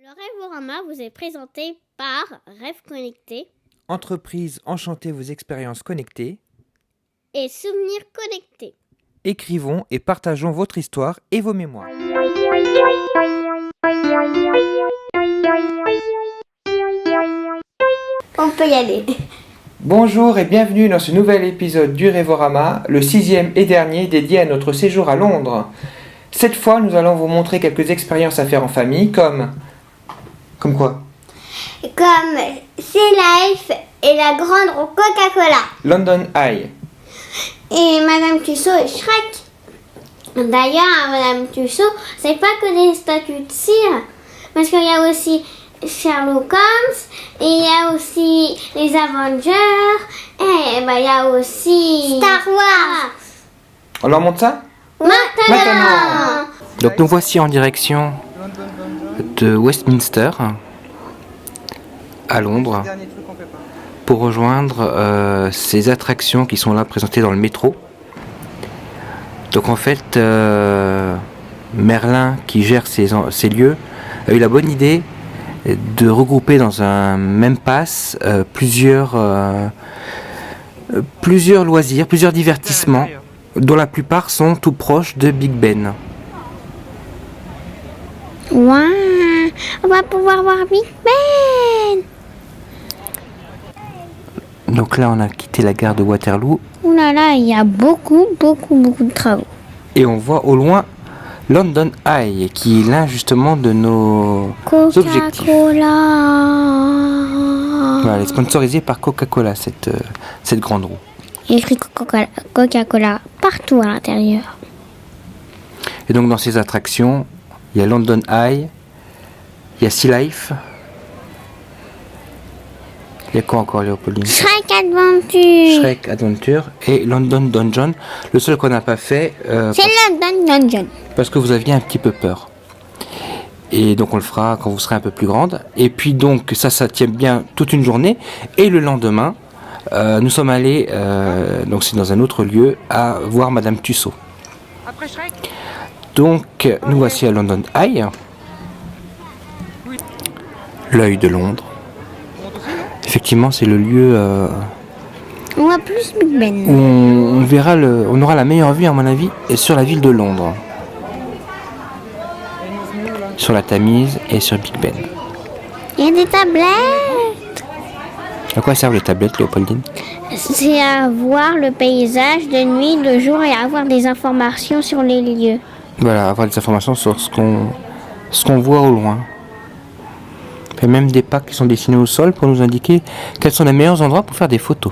Le Rêvorama vous est présenté par Rêve Connecté Entreprise, enchantez vos expériences connectées. et Souvenirs Connectés. Écrivons et partageons votre histoire et vos mémoires. On peut y aller. Bonjour et bienvenue dans ce nouvel épisode du Rêvorama, le 6e et dernier dédié à notre séjour à Londres. Cette fois, nous allons vous montrer quelques expériences à faire en famille, comme quoi? Comme C'est Life et la grande roue Coca-Cola. London Eye. Et Madame Tussaud et Shrek. D'ailleurs, Madame Tussaud, c'est pas que des statues de cire, parce qu'il y a aussi Sherlock Holmes, et il y a aussi les Avengers, et il y a aussi Star Wars. On leur montre ça? Maintenant. Donc nous voici en direction de Westminster, à Londres, pour rejoindre ces attractions qui sont là présentées dans le métro. Donc en fait, Merlin, qui gère ces lieux, a eu la bonne idée de regrouper dans un même pass plusieurs loisirs, plusieurs divertissements, dont la plupart sont tout proches de Big Ben. Waouh, on va pouvoir voir Big Ben. Donc là, on a quitté la gare de Waterloo Ouh là là, il y a beaucoup de travaux. et on voit au loin London Eye, qui est l'un justement de nos objectifs. Coca-Cola. Voilà, elle est sponsorisée par Coca-Cola, cette grande roue. Il y a écrit Coca-Cola partout à l'intérieur. Et donc dans ces attractions, il y a London Eye, il y a Sea Life. Il y a quoi encore, Léopoldine? Shrek Adventure. Shrek Adventure et London Dungeon. Le seul qu'on n'a pas fait, C'est London Dungeon. parce que vous aviez un petit peu peur. Et donc on le fera quand vous serez un peu plus grande. Et puis donc ça tient bien toute une journée. Et le lendemain, nous sommes allés, donc c'est dans un autre lieu, à voir Madame Tussaud. Donc nous voici à London Eye, l'œil de Londres. Effectivement, c'est le lieu On voit plus Big Ben. où on aura la meilleure vue, à mon avis, sur la ville de Londres, sur la Tamise et sur Big Ben. Il y a des tablettes. À quoi servent les tablettes, Léopoldine? C'est à voir le paysage de nuit, de jour et avoir des informations sur les lieux. Voilà, avoir des informations sur ce qu'on voit au loin. Il y a même des packs qui sont dessinés au sol pour nous indiquer quels sont les meilleurs endroits pour faire des photos.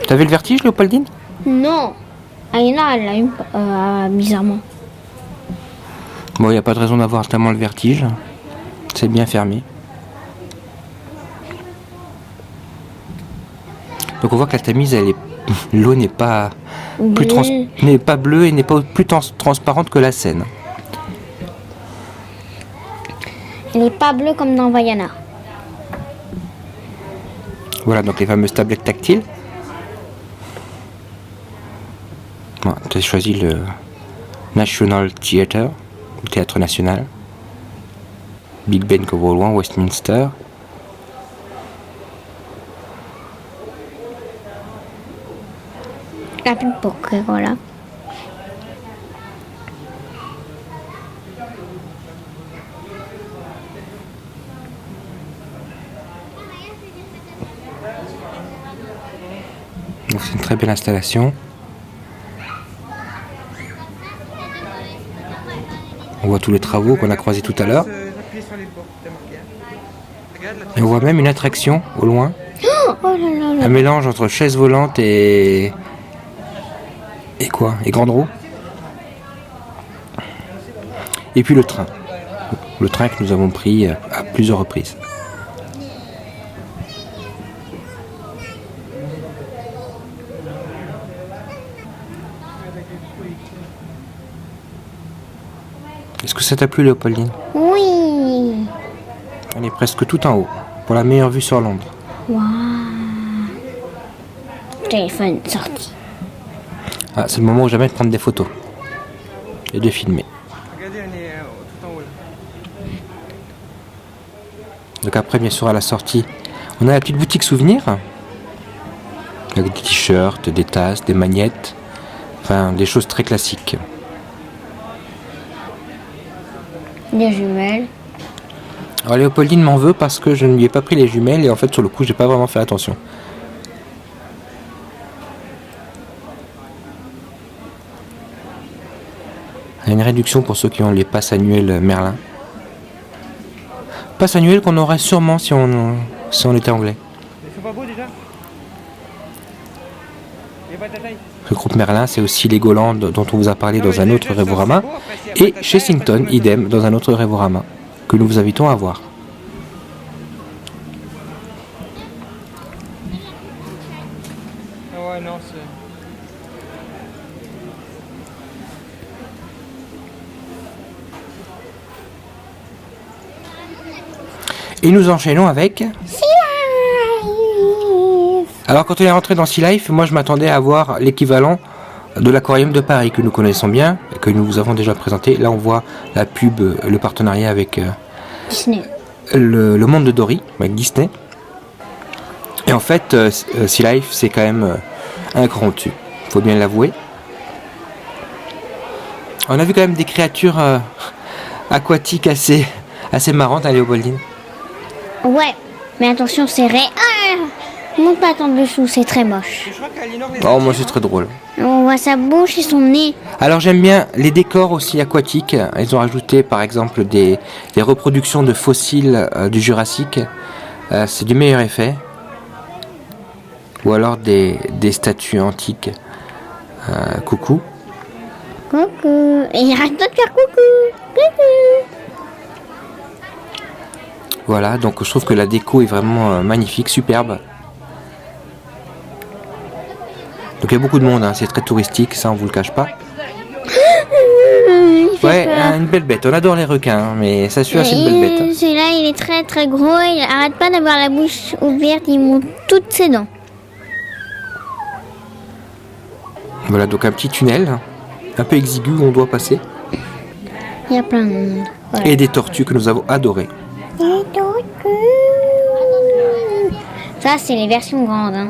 T'avais le vertige, Léopoldine? Non. Aïna, elle l'a eu bizarrement. Bon, il n'y a pas de raison d'avoir tellement le vertige. C'est bien fermé. Donc on voit que la Tamise, l'eau n'est pas n'est pas bleue et n'est pas plus transparente que la Seine. Elle n'est pas bleue comme dans Vaiana. Voilà, donc les fameuses tablettes tactiles. Bon, tu as choisi le National Theatre, le Théâtre National. Big Ben que au loin, Westminster. La pub pour Coca-Cola. Donc c'est une très belle installation. On voit tous les travaux qu'on a croisés tout à l'heure. Et on voit même une attraction au loin. Oh là là là. Un mélange entre chaise volante et quoi? Et grande roue. Et puis le train. Le train que nous avons pris à plusieurs reprises. Est-ce que ça t'a plu, Léopoldine? Oui. On est presque tout en haut, pour la meilleure vue sur Londres. Waouh. Téléphone sorti. Ah, c'est le moment où jamais de prendre des photos et de filmer. Regardez, on est tout en haut là. Donc après, bien sûr, à la sortie, on a la petite boutique souvenir. Avec des t-shirts, des tasses, des magnettes. Enfin, des choses très classiques. Des jumelles. Alors Léopoldine m'en veut parce que je ne lui ai pas pris les jumelles et en fait sur le coup j'ai pas vraiment fait attention. Il y a une réduction pour ceux qui ont les passes annuelles Merlin. Passes annuelles qu'on aurait sûrement si on était anglais. Ils sont pas beaux déjà? Les batailles. Le groupe Merlin, c'est aussi Legoland dont on vous a parlé dans un autre Révorama. Et chez Sington, idem, dans un autre Révorama, que nous vous invitons à voir. Ah ouais, non, c'est... Et nous enchaînons avec... Alors quand on est rentré dans Sea Life, moi je m'attendais à voir l'équivalent de l'aquarium de Paris que nous connaissons bien, et que nous vous avons déjà présenté. Là on voit la pub, le partenariat avec Disney. le monde de Dory, avec Disney. Et en fait, Sea Life c'est quand même un cran au-dessus, faut bien l'avouer. On a vu quand même des créatures aquatiques assez marrantes à Léopoldine. Ouais, mais attention, c'est réel. Monte pas en dessous, c'est très moche. Je crois qu'Aliénor les a Oh moi dit, c'est très drôle. On voit sa bouche et son nez. Alors j'aime bien les décors aussi aquatiques. Ils ont rajouté par exemple des reproductions de fossiles du Jurassique. C'est du meilleur effet. Ou alors des statues antiques. Coucou. Coucou. Et il arrête pas de faire coucou. Coucou. Voilà, donc je trouve que la déco est vraiment magnifique, superbe. Donc il y a beaucoup de monde, hein, c'est très touristique, ça on vous le cache pas. Il fait Ouais, peur. une belle bête. On adore les requins, hein, mais ça celui-là c'est une belle bête. Celui-là, il est très très gros. Il arrête pas d'avoir la bouche ouverte. Il monte toutes ses dents. Voilà, donc un petit tunnel, un peu exigu où on doit passer. Il y a plein de monde. Voilà. Et des tortues que nous avons adorées. Ça, c'est les versions grandes. Hein.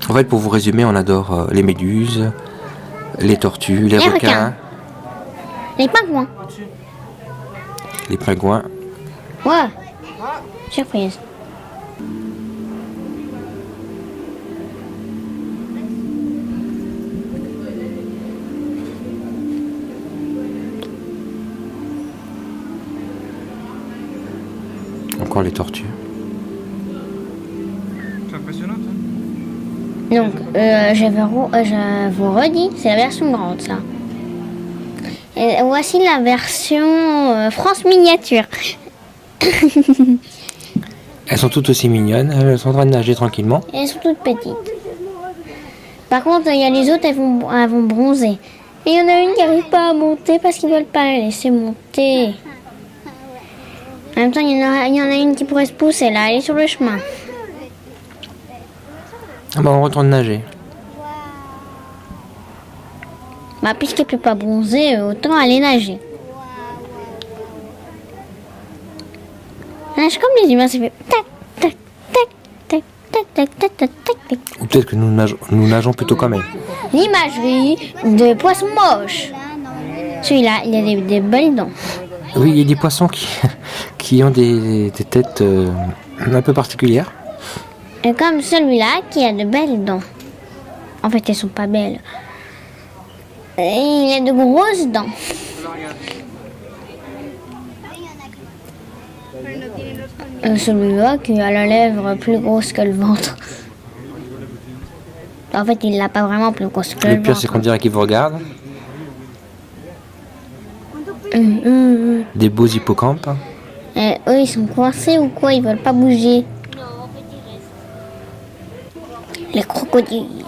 En fait, pour vous résumer, on adore les méduses, les tortues, les requins, requins. Les pingouins. les pingouins. Ouais. Surprise. Encore les tortues. C'est impressionnant, hein. Donc, je vous redis, c'est la version grande, ça. Et voici la version France miniature. Elles sont toutes aussi mignonnes, elles sont en train de nager tranquillement. Elles sont toutes petites. Par contre, il y a les autres, elles vont bronzer. Et il y en a une qui n'arrive pas à monter parce qu'ils ne veulent pas la laisser monter. En même temps, il y en a une qui pourrait se pousser là, elle est sur le chemin. Ah bah on retourne nager. Bah, puisqu'elle ne peut pas bronzer, autant aller nager. Elle nage comme les humains, ça fait tac, tac, tac, tac, tac, tac, tac, tac, tac, tac. Ou peut-être que nous nageons plutôt quand même. L'imagerie de poissons moches. Celui-là, il a des belles dents. Oui, il y a des poissons qui ont des têtes un peu particulières. Et comme celui-là qui a de belles dents. En fait, elles sont pas belles. Et il a de grosses dents. Celui-là qui a la lèvre plus grosse que le ventre. En fait, il l'a pas vraiment plus grosse que le Le ventre. pire, c'est qu'on dirait qu'ils vous regardent. Des beaux hippocampes. Et eux, ils sont coincés ou quoi? Ils veulent pas bouger. Les crocodiles.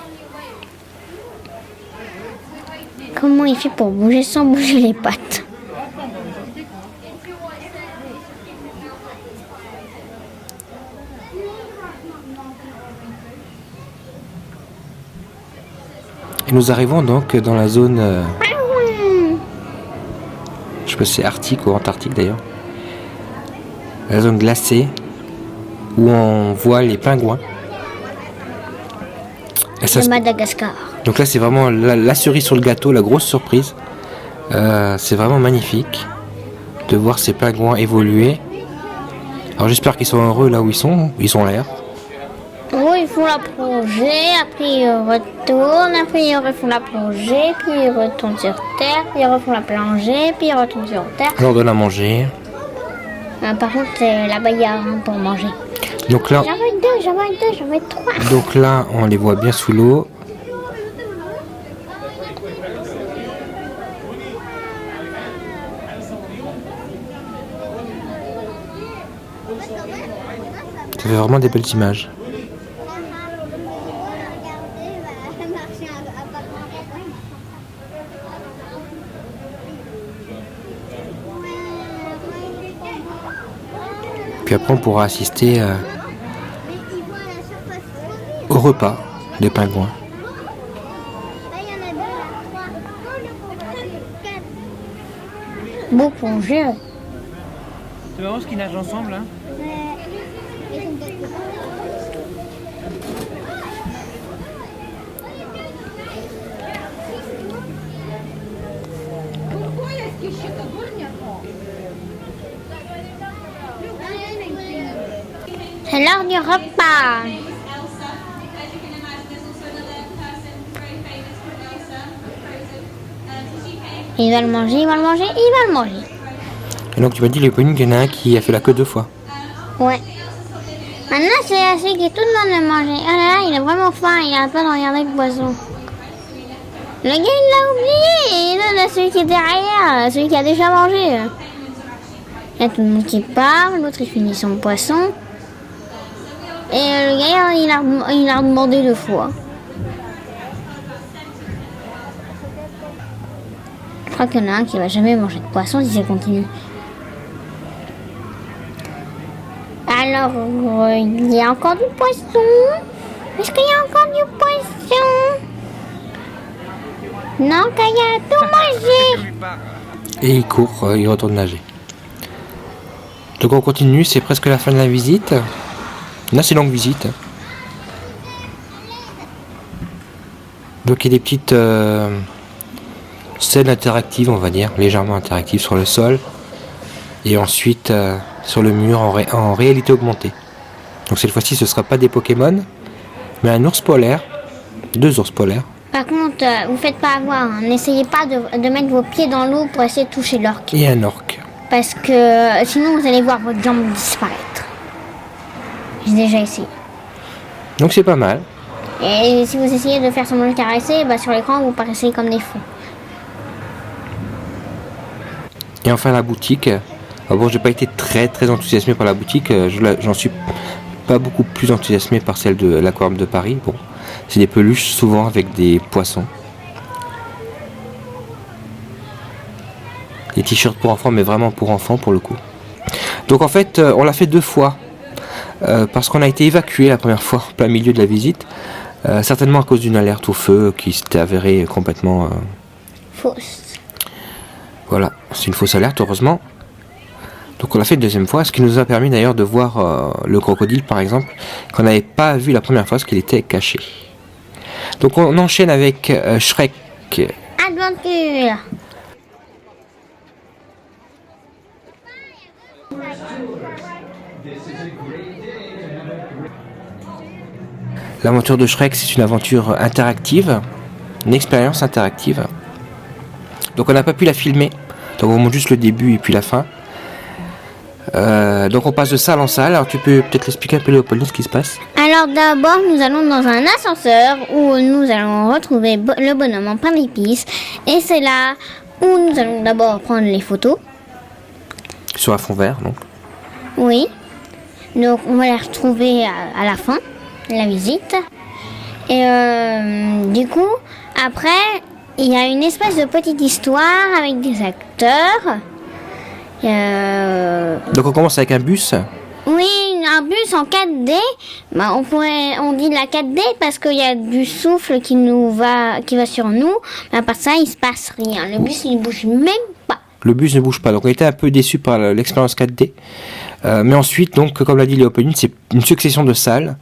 Comment il fait pour bouger sans bouger les pattes? Et nous arrivons donc dans la zone, je sais pas si c'est arctique ou antarctique d'ailleurs, la zone glacée où on voit les pingouins. Et ça De se- Madagascar. Donc là, c'est vraiment la cerise sur le gâteau, la grosse surprise. C'est vraiment magnifique de voir ces pingouins évoluer. Alors j'espère qu'ils sont heureux là où ils sont l'air. Oui, ils font la plongée, après ils retournent, après ils refont la plongée, puis ils retournent sur terre, puis ils refont la plongée, puis ils retournent sur terre. On leur donne à manger. Par contre, là-bas, il y a un pour manger. Donc là, J'en veux deux, j'en veux deux, j'en veux trois. donc là, on les voit bien sous l'eau. Ça fait vraiment des belles images. Puis après, on pourra assister au repas des pingouins. Beau plongée. C'est marrant ce qu'ils nagent ensemble. Hein. C'est l'heure du repas. Il va le manger, il va le manger, il va le manger. Et donc tu m'as dit les pingouins, qu'il y en a un qui a fait la queue 2 fois. Ouais. Maintenant, c'est assez que tout le monde le manger. Ah là là, il est vraiment faim, il a pas de regarder le poisson. Le gars, il l'a oublié. Il donne à celui qui est derrière, celui qui a déjà mangé. Il y a tout le monde qui parle, l'autre il finit son poisson. Et le gars, il a demandé 2 fois. Je crois qu'il y en a un qui va jamais manger de poisson si ça continue. Alors, il y a encore du poisson. Est-ce qu'il y a encore du poisson? Non, qu'il y a tout mangé. Et il court, il retourne nager. Donc on continue, c'est presque la fin de la visite. Là c'est longue visite. Donc il y a des petites scènes interactives, on va dire, légèrement interactives sur le sol. Et ensuite sur le mur en réalité augmentée. Donc cette fois-ci ce ne sera pas des Pokémon, mais un ours polaire, 2 ours polaires. Par contre, vous faites pas avoir. Hein. N'essayez pas de mettre vos pieds dans l'eau pour essayer de toucher l'orque. Et un orque. Parce que sinon vous allez voir votre jambe disparaître. J'ai déjà essayé. Donc c'est pas mal. Et si vous essayez de faire semblant de caresser, sur l'écran vous paraissez comme des fous. Et enfin la boutique. Ah bon, j'ai pas été très enthousiasmé par la boutique. J'en suis pas beaucoup plus enthousiasmé par celle de l'Aquarium de Paris. Bon, c'est des peluches souvent avec des poissons. Des t-shirts pour enfants, mais vraiment pour enfants pour le coup. Donc en fait, on l'a fait 2 fois. Parce qu'on a été évacué la première fois, en plein milieu de la visite. Certainement à cause d'une alerte au feu qui s'était avérée complètement... Fausse. Voilà, c'est une fausse alerte, heureusement. Donc on l'a fait une 2e fois, ce qui nous a permis d'ailleurs de voir le crocodile par exemple, qu'on n'avait pas vu la première fois parce qu'il était caché. Donc on enchaîne avec Shrek. Aventure. L'aventure de Shrek, c'est une aventure interactive, une expérience interactive. Donc on n'a pas pu la filmer, donc on montre juste le début et puis la fin. Donc on passe de salle en salle. Alors tu peux peut-être l'expliquer un peu, Léopoldine, ce qui se passe? Alors d'abord, nous allons dans un ascenseur où nous allons retrouver le bonhomme en pain d'épices. Et c'est là où nous allons d'abord prendre les photos. Sur un fond vert, donc. Oui. Donc on va les retrouver à la fin de la visite. Et du coup, après, il y a une espèce de petite histoire avec des acteurs. Donc on commence avec un bus. Oui, un bus en 4D. On dit de la 4D parce qu'il y a du souffle qui va sur nous. Mais à part ça, il se passe rien. Le bus, il bouge même pas. Le bus ne bouge pas. Donc on était un peu déçus par l'expérience 4D. Mais ensuite, donc, comme l'a dit Léopoldine, c'est une succession de salles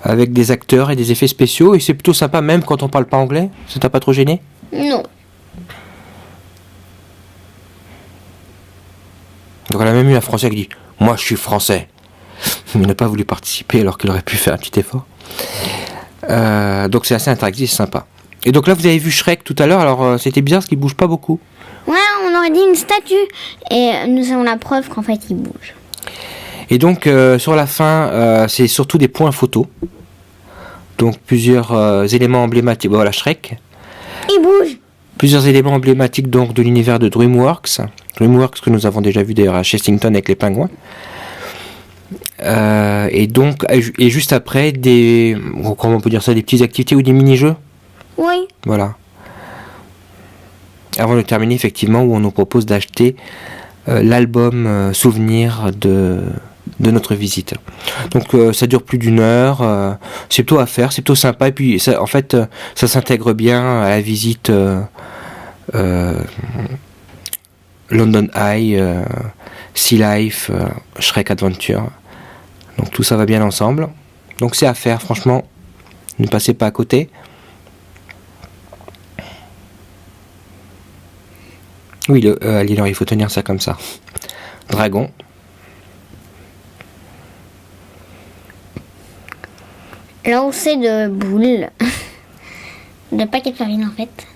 avec des acteurs et des effets spéciaux, et c'est plutôt sympa même quand on parle pas anglais. Ça t'a pas trop gêné? Non. Donc on a même eu un Français qui dit « Moi je suis français ». Il n'a pas voulu participer alors qu'il aurait pu faire un petit effort. Donc c'est assez interactif, c'est sympa. Et donc là vous avez vu Shrek tout à l'heure, alors c'était bizarre parce qu'il bouge pas beaucoup. Ouais, on aurait dit une statue. Et nous avons la preuve qu'en fait il bouge. Et donc sur la fin, c'est surtout des points photos. Donc plusieurs éléments emblématiques. Voilà Shrek. Il bouge. Plusieurs éléments emblématiques donc de l'univers de DreamWorks. DreamWorks que nous avons déjà vu d'ailleurs à Chessington avec les pingouins. Et donc et juste après des, comment on peut dire ça, des petites activités ou des mini-jeux. Oui. Voilà. Avant de terminer effectivement où on nous propose d'acheter l'album souvenir de notre visite. Donc ça dure plus d'1 heure, c'est plutôt à faire, c'est plutôt sympa et puis ça, en fait ça s'intègre bien à la visite London Eye, Sea Life, Shrek Adventure. Donc tout ça va bien ensemble. Donc c'est à faire, franchement, ne passez pas à côté. Oui, Aliénor, il faut tenir ça comme ça. Dragon. Lancer de boules. De paquets de farine en fait.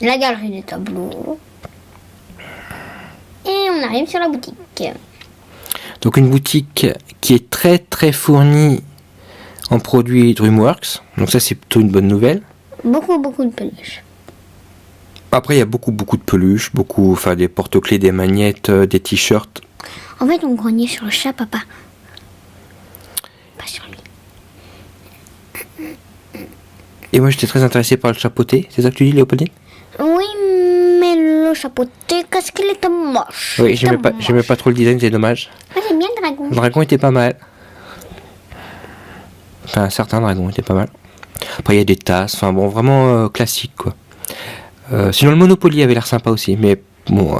La galerie des tableaux. Et on arrive sur la boutique. Donc une boutique qui est très très fournie en produits DreamWorks. Donc ça c'est plutôt une bonne nouvelle. Beaucoup de peluches. Après il y a beaucoup de peluches, enfin des porte-clés, des magnettes, des t-shirts. En fait on grognait sur le chat papa. Pas sur lui. Et moi j'étais très intéressé par le chapeauté. C'est ça que tu dis Léopoldine? Oui mais le chapeauté, qu'est-ce qu'il était moche. Oui, j'aimais pas trop le design, c'est dommage. Moi j'aime bien le dragon. Le dragon était pas mal. Enfin certains dragons étaient pas mal. Après il y a des tasses, enfin bon vraiment classique quoi. Sinon le Monopoly avait l'air sympa aussi, mais bon,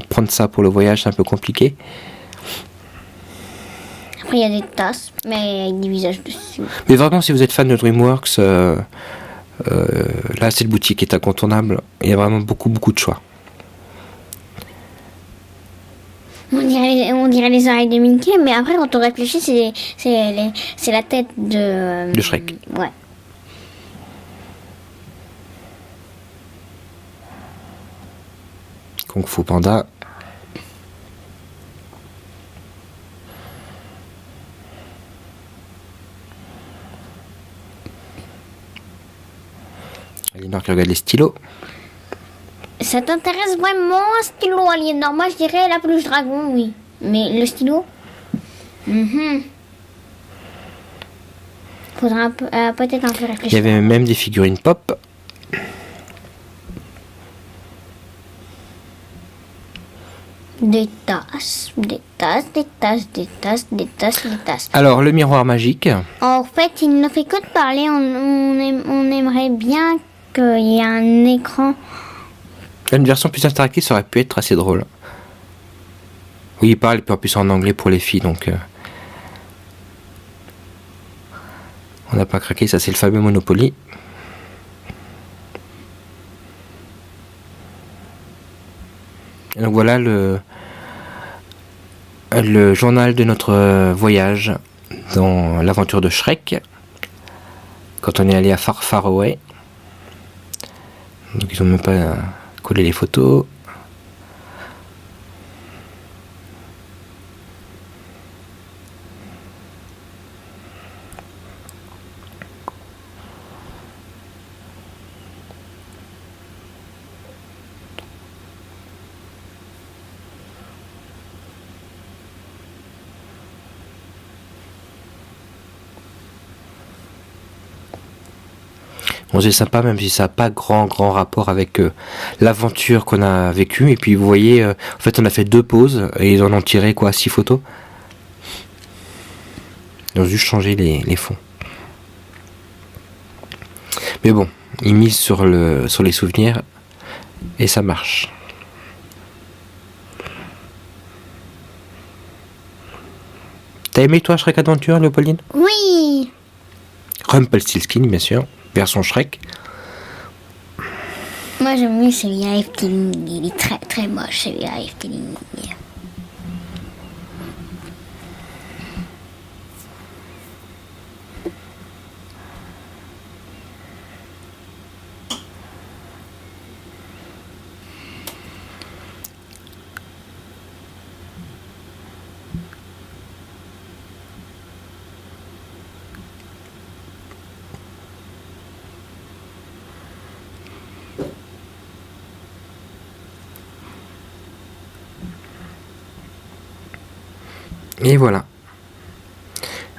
prendre ça pour le voyage c'est un peu compliqué. Après il y a des tasses, mais avec des visages dessus. Mais vraiment si vous êtes fan de DreamWorks, là cette boutique est incontournable. Il y a vraiment beaucoup de choix. On dirait les oreilles de Mickey, mais après quand on réfléchit c'est la tête de Shrek. Ouais. Kung Fu Panda. Aliénor qui regarde les stylos. Ça t'intéresse vraiment un stylo, Aliénor? Moi je dirais la peluche dragon, oui. Mais le stylo? Faudra peut-être un peu réfléchir. Il y avait même des figurines pop. Des tasses. Alors, le miroir magique. En fait, il ne fait que de parler. On aimerait bien qu'il y ait un écran. Une version plus interactive, ça aurait pu être assez drôle. Oui, il parle, et puis en plus en anglais pour les filles, donc... on n'a pas craqué, ça c'est le fameux Monopoly. Et donc voilà le journal de notre voyage dans l'aventure de Shrek. Quand on est allé à Far Away. Donc ils ont même pas collé les photos. Bon, c'est sympa, même si ça n'a pas grand rapport avec l'aventure qu'on a vécue. Et puis vous voyez, en fait on a fait 2 pauses et ils en ont tiré 6 photos. Ils ont juste changé les fonds. Mais bon, ils misent sur les souvenirs et ça marche. T'as aimé toi Shrek Adventure, Léopoldine? Oui. Rumpelstiltskin, bien sûr, version Shrek. Moi j'aime mieux celui-là, Efteling. Il est très très moche celui-là, Efteling. Et voilà.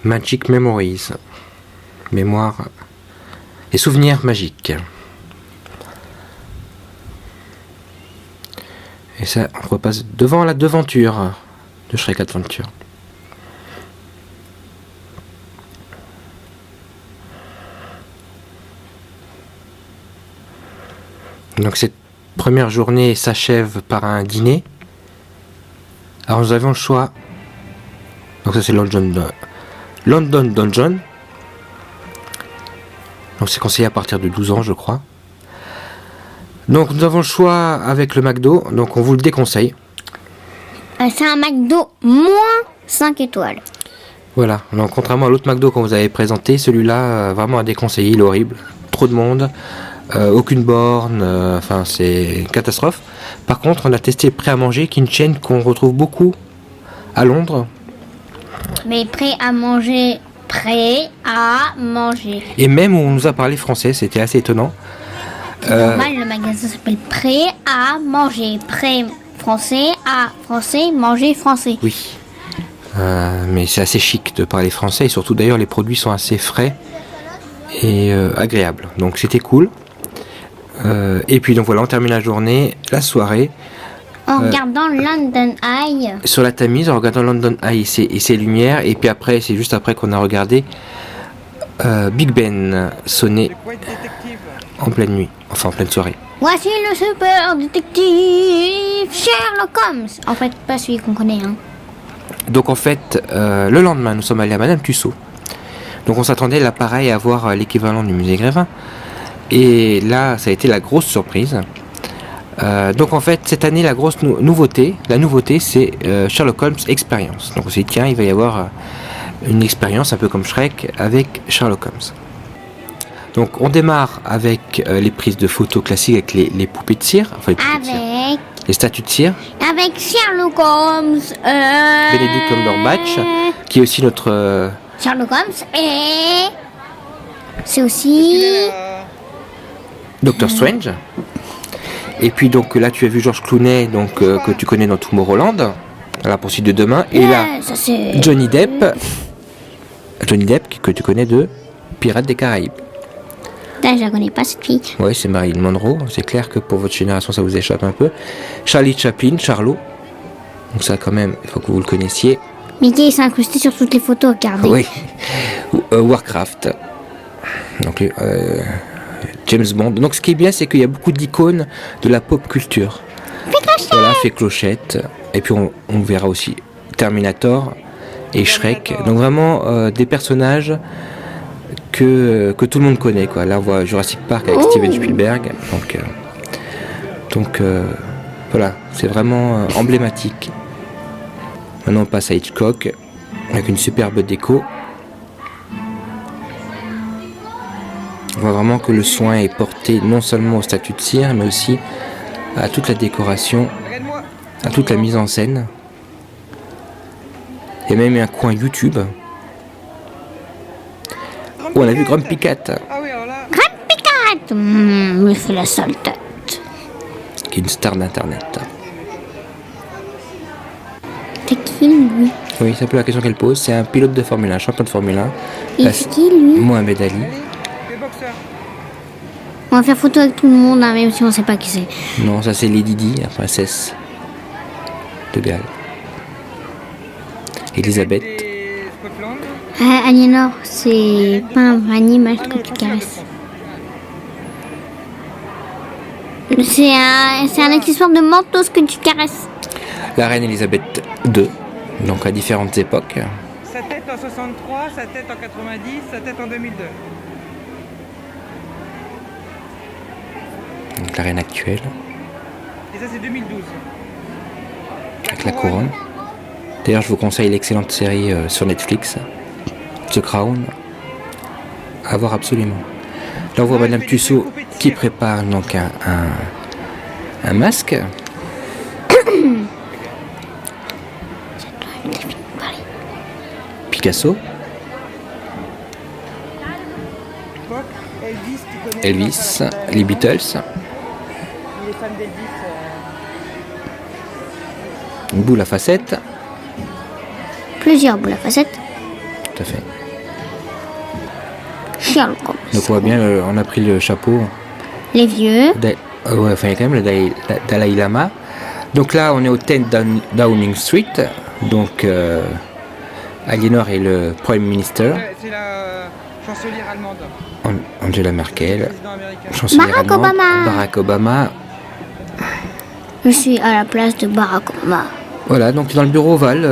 Magic Memories. Mémoire et souvenirs magiques. Et ça, on repasse devant la devanture de Shrek Adventure. Donc cette première journée s'achève par un dîner. Alors nous avions le choix. Donc ça c'est London Dungeon. Donc c'est conseillé à partir de 12 ans je crois. Donc nous avons le choix avec le McDo. Donc on vous le déconseille. C'est un McDo moins 5 étoiles. Voilà. Donc contrairement à l'autre McDo qu'on vous avait présenté, celui-là vraiment à déconseiller. Il est horrible. Trop de monde. Aucune borne. Enfin c'est une catastrophe. Par contre on a testé Prêt à manger qui est une chaîne qu'on retrouve beaucoup à Londres. Mais prêt à manger. Et même où on nous a parlé français, c'était assez étonnant. C'est normal, le magasin s'appelle Prêt à manger. Prêt français à français, manger français. Oui. Mais c'est assez chic de parler français. Et surtout d'ailleurs, les produits sont assez frais et agréables. Donc c'était cool. Et puis donc voilà, on termine la journée, la soirée. En regardant London Eye. Sur la Tamise, en regardant London Eye et ses lumières. Et puis après, c'est juste après qu'on a regardé Big Ben sonner en pleine nuit. Enfin, en pleine soirée. Voici le super détective Sherlock Holmes. En fait, pas celui qu'on connaît. Hein. Donc en fait, le lendemain, nous sommes allés à Madame Tussaud. Donc on s'attendait là pareil à voir l'équivalent du musée Grévin. Et là, ça a été la grosse surprise. Donc en fait cette année la grosse nouveauté c'est Sherlock Holmes Experience. Donc on s'est dit tiens il va y avoir une expérience un peu comme Shrek avec Sherlock Holmes. Donc on démarre avec les prises de photos classiques avec les poupées de cire, enfin les statues de cire. Avec Sherlock Holmes. Benedict Cumberbatch qui est aussi notre Sherlock Holmes et c'est aussi Doctor Strange. Et puis donc là tu as vu George Clooney donc que tu connais dans Tomorrowland, à la poursuite de demain. Et là Johnny Depp que tu connais de Pirates des Caraïbes. Là, je la connais pas cette fille. Oui, c'est Marilyn Monroe. C'est clair que pour votre génération ça vous échappe un peu. Charlie Chaplin, Charlot. Donc ça quand même, il faut que vous le connaissiez. Mickey s'est incrusté sur toutes les photos, regardez. Oui. Warcraft. Donc James Bond. Donc ce qui est bien, c'est qu'il y a beaucoup d'icônes de la pop culture. Voilà, fait Clochette. Et puis on verra aussi Terminator et Shrek. Donc vraiment des personnages que tout le monde connaît, quoi. Là on voit Jurassic Park avec Steven Spielberg. Donc voilà, c'est vraiment emblématique. Maintenant on passe à Hitchcock avec une superbe déco. On voit vraiment que le soin est porté non seulement aux statues de cire, mais aussi à toute la décoration, à toute la mise en scène. Il y a même un coin YouTube où on a vu Grumpy Cat. Grumpy Cat, il fait la sale tête. Qui est une star d'internet. C'est qui lui? Oui, c'est un peu la question qu'elle pose. C'est un pilote de Formule 1, champion de Formule 1. Et c'est qui lui? Mohamed Ali. On va faire photo avec tout le monde, hein, même si on sait pas qui c'est. Non, ça c'est Lady Di, la princesse de Galles. Elisabeth. Aliénor, c'est pas un vrai animal que tu caresses. C'est un accessoire de mentos que tu caresses. La reine Elisabeth II, donc à différentes époques. sa tête en 63, sa tête en 90, sa tête en 2002. Donc la reine actuelle, Et ça, c'est 2012. avec la couronne. D'ailleurs, je vous conseille l'excellente série sur Netflix, The Crown. À voir absolument. Là, on voit Madame Tussaud qui prépare donc un masque. Picasso, Elvis, tu connais Elvis, les Beatles, Il est fan d'Elvis. Boule à facettes, Plusieurs boules à facettes. tout à fait. Sherlock Holmes. Donc on voit bien, on a pris le chapeau. Les vieux. Ouais, enfin il y a quand même le Dalai Lama. Donc là on est au 10 Downing Street. Donc Aliénor est le Prime Minister. C'est la chancelière allemande. Angela Merkel, Président américain. chancelière Barack allemande, Obama. Barack Obama. Je suis à la place de Barack Obama. Voilà, donc dans le bureau ovale,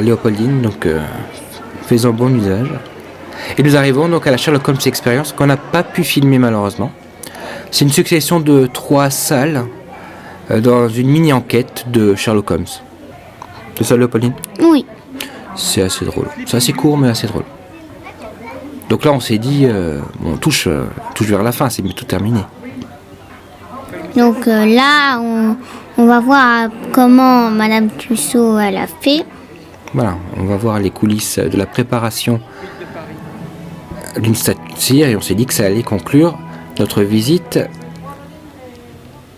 Léopoldine, donc faisant bon usage. Et nous arrivons donc à la Sherlock Holmes Experience qu'on n'a pas pu filmer malheureusement. C'est une succession de 3 salles dans une mini-enquête de Sherlock Holmes. C'est ça, Léopoldine? Oui. C'est assez drôle. C'est assez court mais assez drôle. Donc là on s'est dit, bon, on touche vers la fin, c'est tout terminé. Donc là, on va voir comment Madame Tussaud elle a fait. Voilà, on va voir les coulisses de la préparation d'une statue de cire et on s'est dit que ça allait conclure notre visite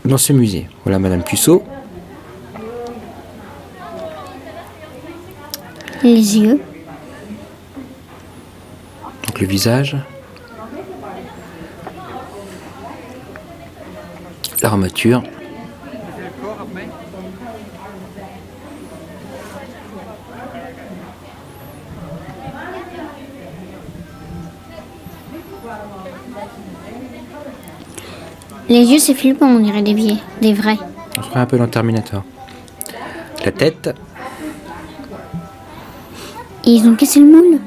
dans ce musée. Voilà Madame Tussaud, Les yeux. donc le visage, l'armature, C'est le corps après. Les yeux, c'est flippant, on dirait des vrais. on serait un peu dans Terminator. La tête, Et ils ont cassé le moule.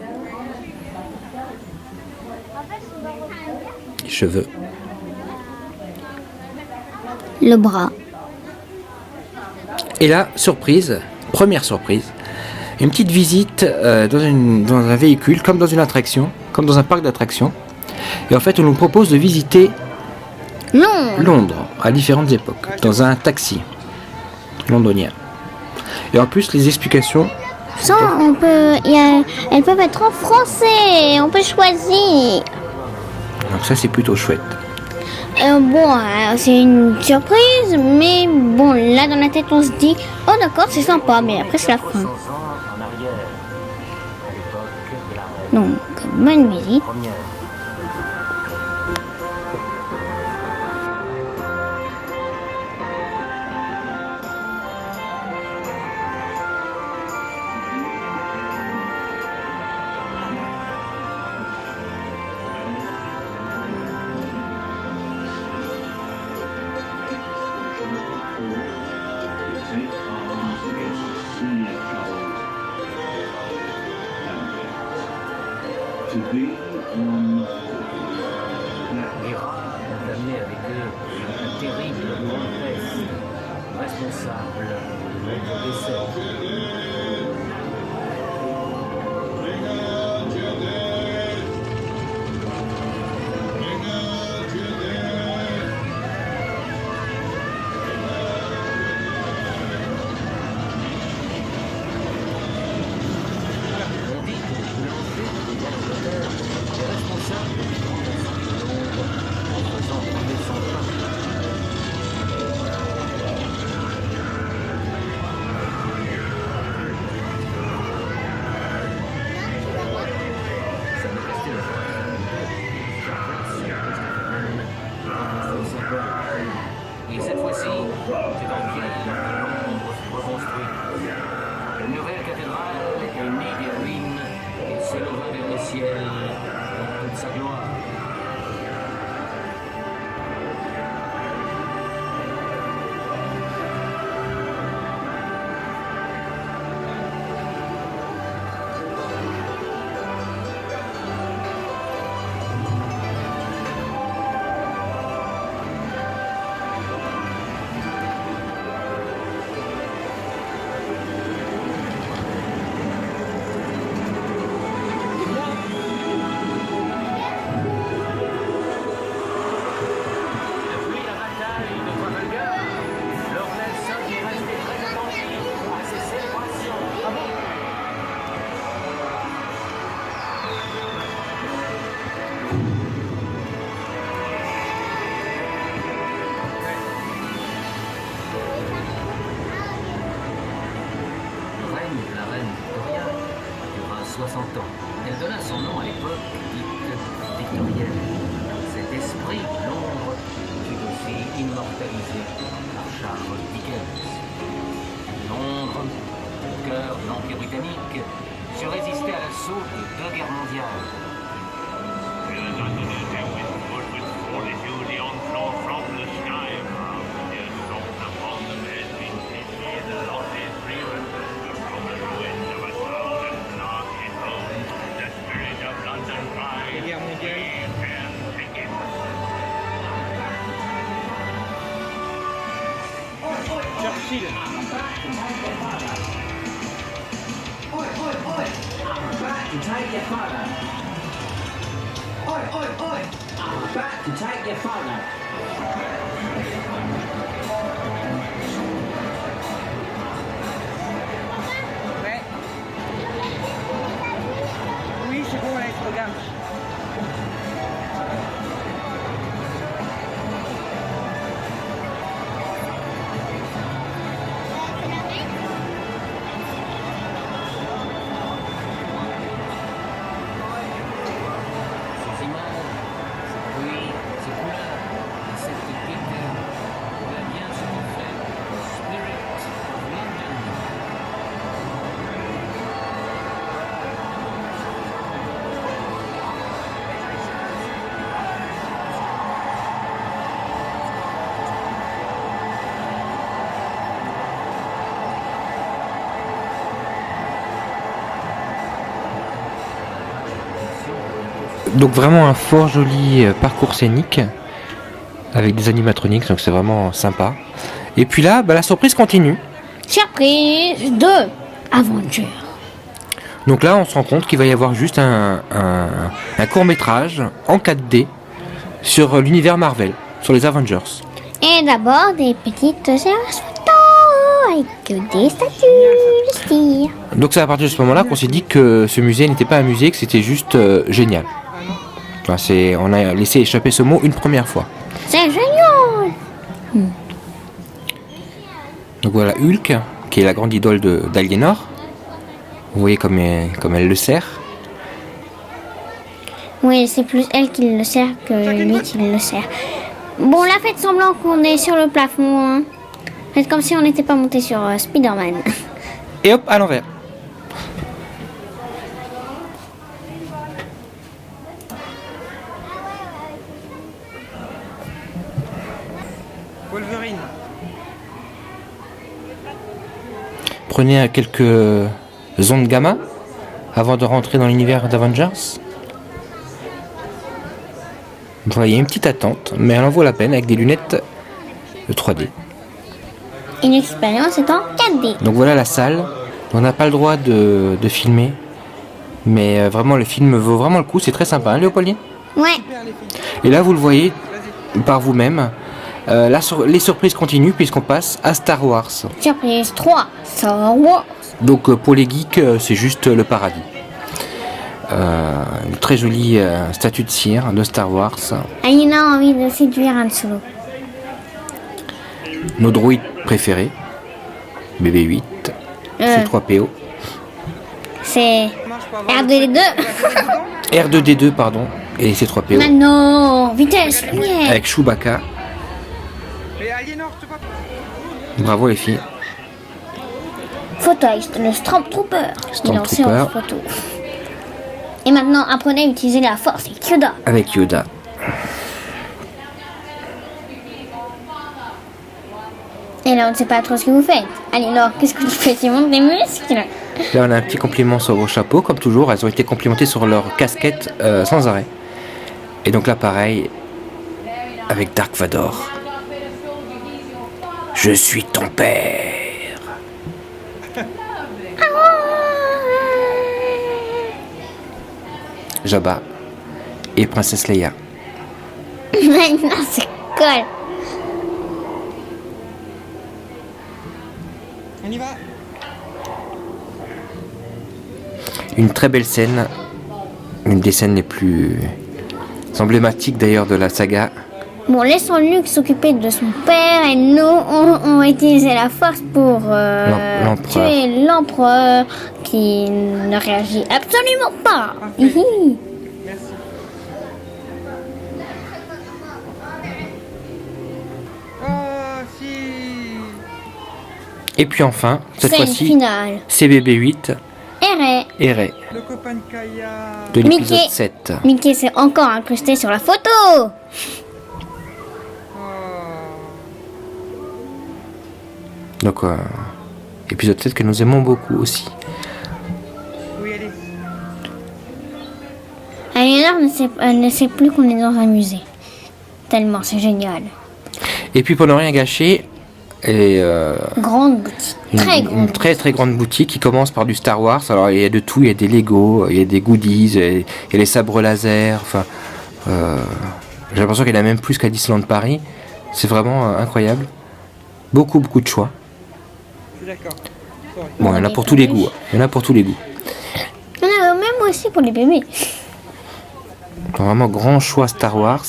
les cheveux, Le bras. et là, surprise, première surprise, une petite visite dans un véhicule, comme dans une attraction, comme dans un parc d'attractions. Et en fait, on nous propose de visiter Non. Londres à différentes époques, dans un taxi londonien. Et en plus, les explications, Ça, elles peuvent être en français. On peut choisir. donc ça c'est plutôt chouette. C'est une surprise, mais bon, là dans la tête, on se dit, oh d'accord, c'est sympa, mais après c'est la fin. Donc, bonne visite. D'amener avec eux un terrible grossesse responsable de notre décès. On dit que l'enfer est responsable de en faisant tomber son pain. Ça m'est resté le choix. Et cette fois-ci, c'est dans quel Londres reconstruit. Une nouvelle cathédrale est née des ruines et s'éleva vers le ciel dans toute sa gloire. 60 ans. Elle donna son nom à l'époque dite victorienne. Cet esprit de l'ombre fut aussi immortalisé par Charles Dickens. Londres, au cœur de l'Empire britannique, se résistait à l'assaut des 2 guerres mondiales. Les guerres mondiales. Churchill. Back to take your photo. Oi, oi, oi! Back to take your photo. Ouais. Oui, c'est bon, là, il regarde. Ces images, ces bruits, ces couleurs, et cette gaieté, voilà bien ce qu'on fait Spirit of London. Donc vraiment un fort joli parcours scénique avec des animatroniques, donc c'est vraiment sympa. Et puis là, la surprise continue. Surprise de Avenger. Donc là, on se rend compte qu'il va y avoir juste un court-métrage en 4D sur l'univers Marvel, sur les Avengers. Et d'abord des petites séances photos avec des statues de cire. Donc c'est à partir de ce moment-là qu'on s'est dit que ce musée n'était pas un musée, que c'était juste génial. Enfin, on a laissé échapper ce mot une première fois. C'est génial. Donc voilà Hulk, qui est la grande idole d'Aliénor. Vous voyez comme elle le sert. Oui, c'est plus elle qui le sert que lui qui le sert. Bon, là, faites semblant qu'on est sur le plafond. Hein. Faites comme si on n'était pas monté sur Spider-Man. Et hop, à l'envers. Wolverine. Prenez quelques ondes gamma avant de rentrer dans l'univers d'Avengers. Vous voyez une petite attente, mais elle en vaut la peine avec des lunettes de 3D. Une expérience est en 4D. Donc voilà la salle. On n'a pas le droit de filmer, mais vraiment le film vaut vraiment le coup. C'est très sympa, hein, Léopoldine ? Ouais. Et là, vous le voyez par vous-même. Les surprises continuent puisqu'on passe à Star Wars. Surprise 3. Star Wars. Donc pour les geeks, c'est juste le paradis. Une très jolie statue de cire de Star Wars. Aïna a envie de séduire Han Solo. Nos droïdes préférés. BB-8, C3PO. C'est Marche pour avoir R2D2. R2D2, pardon, et C3PO. Maintenant, vitesse, lumière. Avec Chewbacca. Et Aliénor, tu vois. Bravo les filles. Photo avec le Stormtrooper. Il est en séance Stormtrooper. photo. Et maintenant, apprenez à utiliser la force avec Yoda. Avec Yoda. Et là, on ne sait pas trop ce que vous faites. Allez, Laure, qu'est-ce que tu fais? Tu montes des muscles? Là, on a un petit compliment sur vos chapeaux, comme toujours. Elles ont été complimentées sur leur casquette sans arrêt. Et donc là, pareil, avec Dark Vador. Je suis ton père. Jabba et Princesse Leia. Maintenant, c'est cool. On y va. Une très belle scène, une des scènes les plus emblématiques d'ailleurs de la saga, Bon, laissons Luc s'occuper de son père et nous, on va utiliser la force pour L'empereur. tuer l'empereur qui ne réagit absolument pas. Parfait. Hihi. Merci. Oh, si. Et puis enfin, cette Scène fois-ci, finale. CBB8 Et et Ray Le copain de Kaya. de l'épisode Mickey. 7. Mickey s'est encore incrusté sur la photo. Oh. Donc, épisode 7 que nous aimons beaucoup aussi. Oui, allez. Aliénor elle ne sait plus qu'on est dans un musée. Tellement c'est génial. Et puis pour ne rien gâcher, et, Grande boutique. Très grande. une très très grande boutique qui commence par du Star Wars. Alors il y a de tout, il y a des Lego, il y a des goodies, il y a les sabres laser. Enfin, j'ai l'impression qu'il y en a même plus qu'à Disneyland Paris. C'est vraiment incroyable. Beaucoup de choix. Je suis d'accord. Sorry. Bon, il y en a pour tous les goûts. Il y en a pour tous les goûts. Il y en a même aussi pour les bébés. Vraiment grand choix Star Wars.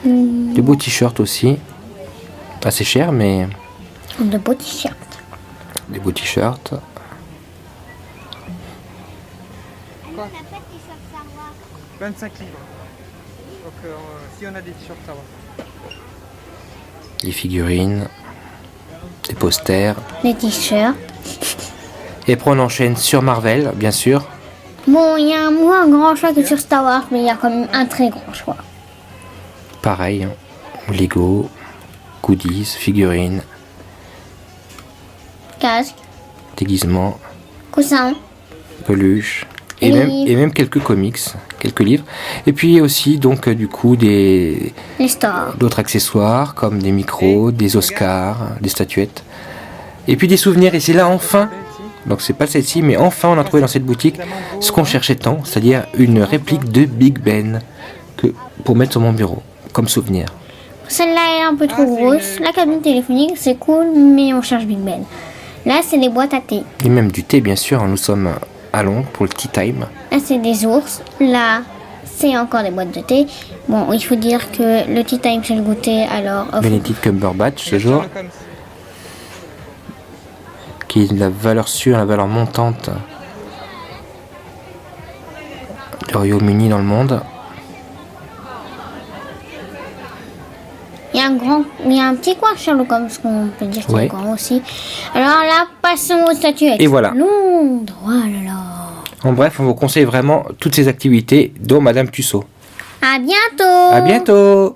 Des beaux t-shirts aussi. Assez cher, mais De beaux t-shirts. des beaux t-shirts. 25 livres. Donc, si on a des t-shirts, ça va. Des figurines. Des posters. Les t-shirts. Et après on enchaîne sur Marvel, bien sûr. Bon, il y a un moins grand choix que sur Star Wars, mais il y a quand même un très grand choix. Pareil, hein. Lego, goodies, figurines, Casque, déguisements, coussin. peluches, Et livres. et même quelques comics, quelques livres. Et puis aussi donc du coup Les stars. d'autres accessoires comme des micros, des Oscars, des statuettes. Et puis des souvenirs. Et c'est là enfin, donc c'est pas celle-ci, mais enfin on a trouvé dans cette boutique ce qu'on cherchait tant, c'est-à-dire une réplique de Big Ben pour mettre sur mon bureau comme souvenir. Celle-là est un peu trop c'est grosse. La cabine téléphonique, c'est cool, mais on cherche Big Ben. Là, c'est les boîtes à thé. Et même du thé, bien sûr. Nous sommes à Londres pour le tea time. Là, c'est des ours. Là, c'est encore des boîtes de thé. Bon, il faut dire que le tea time, c'est le goûter, alors... Benedict Cumberbatch ce jour, Sherlock Holmes. qui est la valeur sûre, la valeur montante du Royaume-Uni dans le monde. Il y a un petit coin Sherlock Holmes, qu'on peut dire qu'il Ouais. est grand aussi. Alors là, passons aux statuettes. Et voilà. Londres, oh là là. En bref, on vous conseille vraiment toutes ces activités, dont Madame Tussaud. À bientôt. À bientôt!